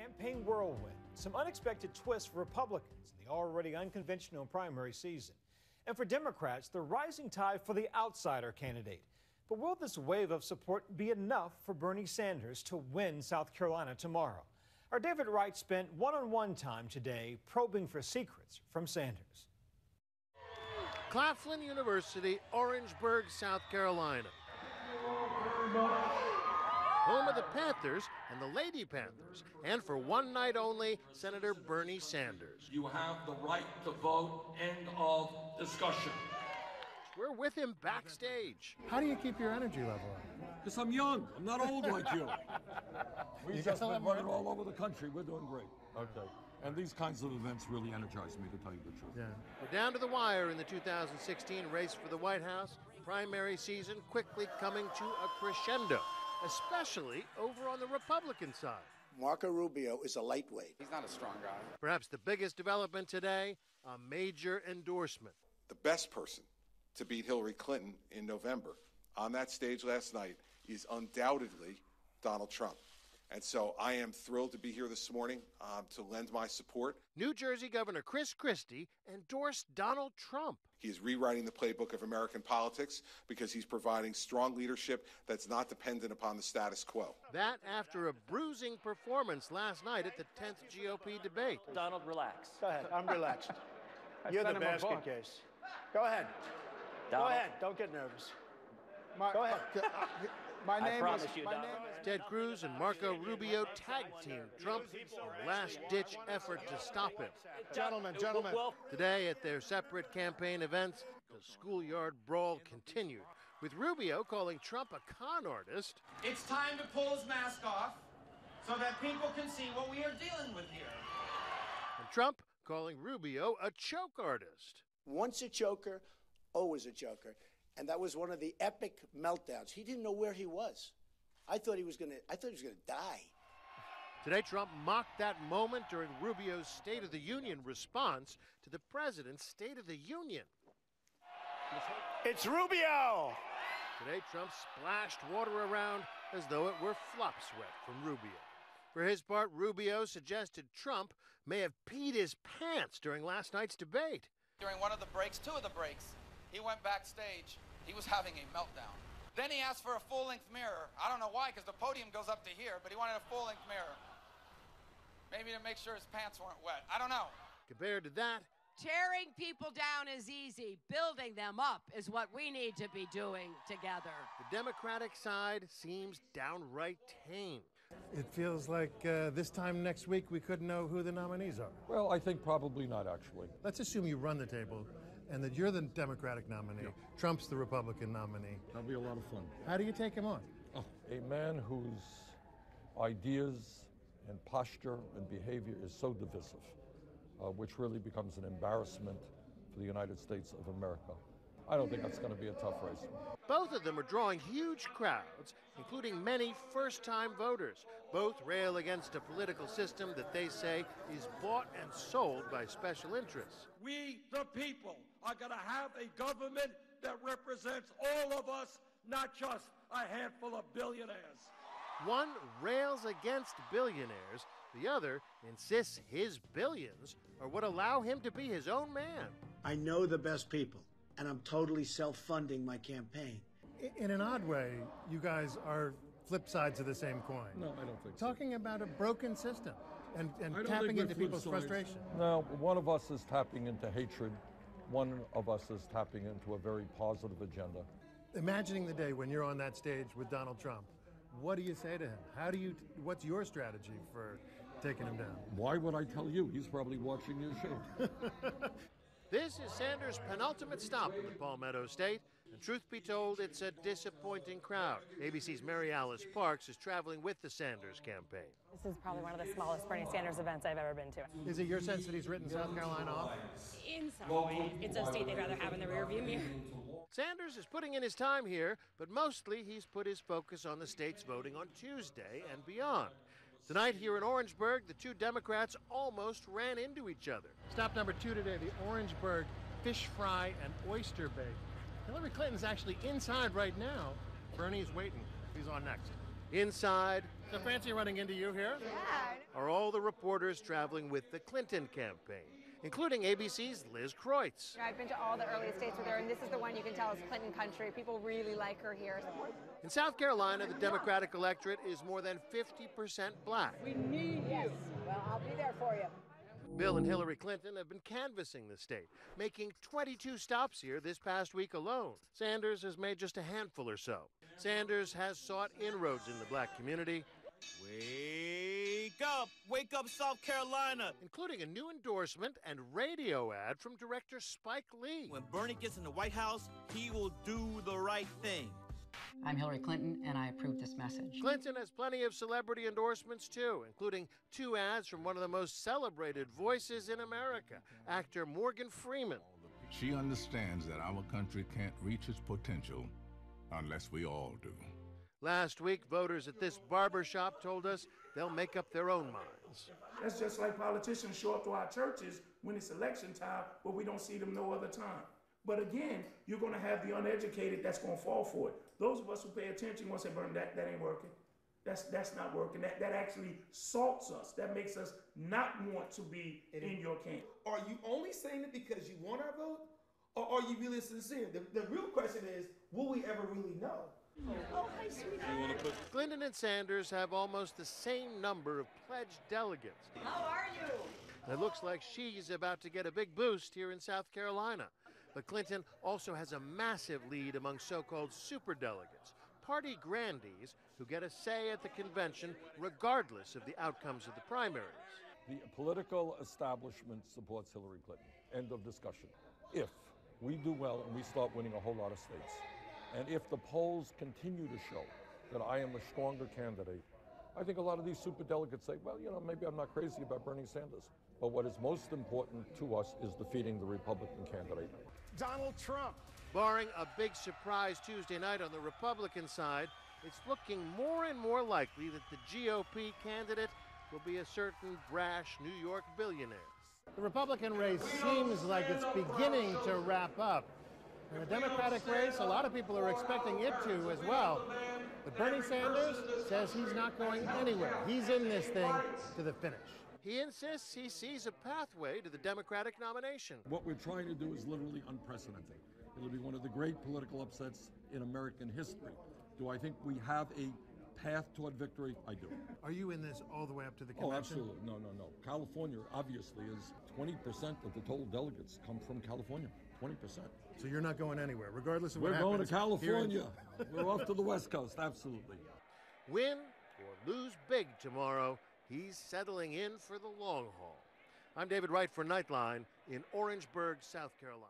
campaign whirlwind, some unexpected twists for Republicans in the already unconventional primary season. And for Democrats, the rising tide for the outsider candidate. But will this wave of support be enough for Bernie Sanders to win South Carolina tomorrow? Our David Wright spent one-on-one time today probing for secrets from Sanders. Claflin University, Orangeburg, South Carolina. Home of the Panthers and the Lady Panthers, and for one night only, Senator Bernie Sanders. You have the right to vote. End of discussion. We're with him backstage. How do you keep your energy level up? Because I'm young. I'm not old like you. We've just been running all over the country. We're doing great. Okay. And these kinds of events really energize me, to tell you the truth. Yeah. We're down to the wire in the 2016 race for the White House. Primary season quickly coming to a crescendo, especially over on the Republican side. Marco Rubio is a lightweight. He's not a strong guy. Perhaps the biggest development today, a major endorsement. The best person to beat Hillary Clinton in November on that stage last night is undoubtedly Donald Trump. And so I am thrilled to be here this morning to lend my support. New Jersey Governor Chris Christie endorsed Donald Trump. He is rewriting the playbook of American politics because he's providing strong leadership that's not dependent upon the status quo. That after a bruising performance last night at the 10th GOP debate. Donald, relax. Go ahead. I'm relaxed. You're the basket case. Go ahead. Donald. Go ahead. Don't get nervous. Go ahead. My name is Ted Cruz and Marco Rubio tag-teamed Trump in a last-ditch effort to stop him. Gentlemen. Today, at their separate campaign events, the schoolyard brawl continued, with Rubio calling Trump a con artist. It's time to pull his mask off so that people can see what we are dealing with here. And Trump calling Rubio a choke artist. Once a choker, always a joker. And that was one of the epic meltdowns. He didn't know where he was. I thought he was gonna die. Today, Trump mocked that moment during Rubio's State of the Union response to the president's State of the Union. It's Rubio! Today, Trump splashed water around as though it were flop sweat from Rubio. For his part, Rubio suggested Trump may have peed his pants during last night's debate. During one of the breaks, two of the breaks, he went backstage. He was having a meltdown. Then he asked for a full-length mirror. I don't know why, because the podium goes up to here, but he wanted a full-length mirror. Maybe to make sure his pants weren't wet. I don't know. Compared to that, tearing people down is easy. Building them up is what we need to be doing together. The Democratic side seems downright tame. It feels like this time next week we couldn't know who the nominees are. Well, I think probably not, actually. Let's assume you run the table and that you're the Democratic nominee. Yeah. Trump's the Republican nominee. That'll be a lot of fun. How do you take him on? Oh, a man whose ideas and posture and behavior is so divisive, which really becomes an embarrassment for the United States of America. I don't think that's going to be a tough race. Both of them are drawing huge crowds, including many first-time voters. Both rail against a political system that they say is bought and sold by special interests. We, the people, are going to have a government that represents all of us, not just a handful of billionaires. One rails against billionaires. The other insists his billions are what allow him to be his own man. I know the best people, and I'm totally self-funding my campaign. In an odd way, you guys are flip sides of the same coin. No, I don't think so. Talking about a broken system and tapping into people's frustration. No, one of us is tapping into hatred. One of us is tapping into a very positive agenda. Imagining the day when you're on that stage with Donald Trump, what do you say to him? What's your strategy for taking him down? Why would I tell you? He's probably watching your show. This is Sanders' penultimate stop in the Palmetto State, and truth be told, it's a disappointing crowd. ABC's Mary Alice Parks is traveling with the Sanders campaign. This is probably one of the smallest Bernie Sanders events I've ever been to. Is it your sense that he's written South Carolina off? In some way. It's a state they'd rather have in the rearview mirror. Sanders is putting in his time here, but mostly he's put his focus on the state's voting on Tuesday and beyond. Tonight here in Orangeburg, the two Democrats almost ran into each other. Stop number 2 today, the Orangeburg fish fry and oyster bake. Hillary Clinton's actually inside right now. Bernie's waiting. He's on next. Inside, So fancy running into you here? Yeah. Are all the reporters traveling with the Clinton campaign, including ABC's Liz Kreutz. I've been to all the early states with her, and this is the one you can tell is Clinton country. People really like her here. In South Carolina, the Democratic electorate is more than 50% black. We need you. Well, I'll be there for you. Bill and Hillary Clinton have been canvassing the state, making 22 stops here this past week alone. Sanders has made just a handful or so. Sanders has sought inroads in the black community. Wake up, South Carolina, including a new endorsement and radio ad from director Spike Lee. When Bernie gets in the White House, he will do the right thing. I'm Hillary Clinton, and I approve this message. Clinton has plenty of celebrity endorsements, too, including 2 ads from one of the most celebrated voices in America, actor Morgan Freeman. She understands that our country can't reach its potential unless we all do. Last week, voters at this barber shop told us they'll make up their own minds. That's just like politicians show up to our churches when it's election time, but we don't see them no other time. But again, you're going to have the uneducated that's going to fall for it. Those of us who pay attention will say, Bernie, that ain't working. That's not working. That actually salts us. That makes us not want to be in your camp. Are you only saying it because you want our vote? Or are you really sincere? The real question is, will we ever really know? Oh, hi, sweetheart. Clinton and Sanders have almost the same number of pledged delegates. How are you? It looks like she's about to get a big boost here in South Carolina. But Clinton also has a massive lead among so-called superdelegates, party grandees who get a say at the convention regardless of the outcomes of the primaries. The political establishment supports Hillary Clinton. End of discussion. If we do well and we start winning a whole lot of states, and if the polls continue to show that I am a stronger candidate, I think a lot of these superdelegates say, well, maybe I'm not crazy about Bernie Sanders. But what is most important to us is defeating the Republican candidate. Donald Trump. Barring a big surprise Tuesday night on the Republican side, it's looking more and more likely that the GOP candidate will be a certain brash New York billionaire. The Republican race seems like it's beginning to wrap up. In the Democratic race, a lot of people are expecting it to as well. But Bernie Sanders says he's not going anywhere. He's in this thing to the finish. He insists he sees a pathway to the Democratic nomination. What we're trying to do is literally unprecedented. It'll be one of the great political upsets in American history. Do I think we have a path toward victory? I do. Are you in this all the way up to the convention? Oh, absolutely. No. California, obviously, is 20% of the total delegates come from California. 20%. So you're not going anywhere, regardless of what We're happens. going to California. We're off to the West Coast, absolutely. Win or lose big tomorrow, he's settling in for the long haul. I'm David Wright for Nightline in Orangeburg, South Carolina.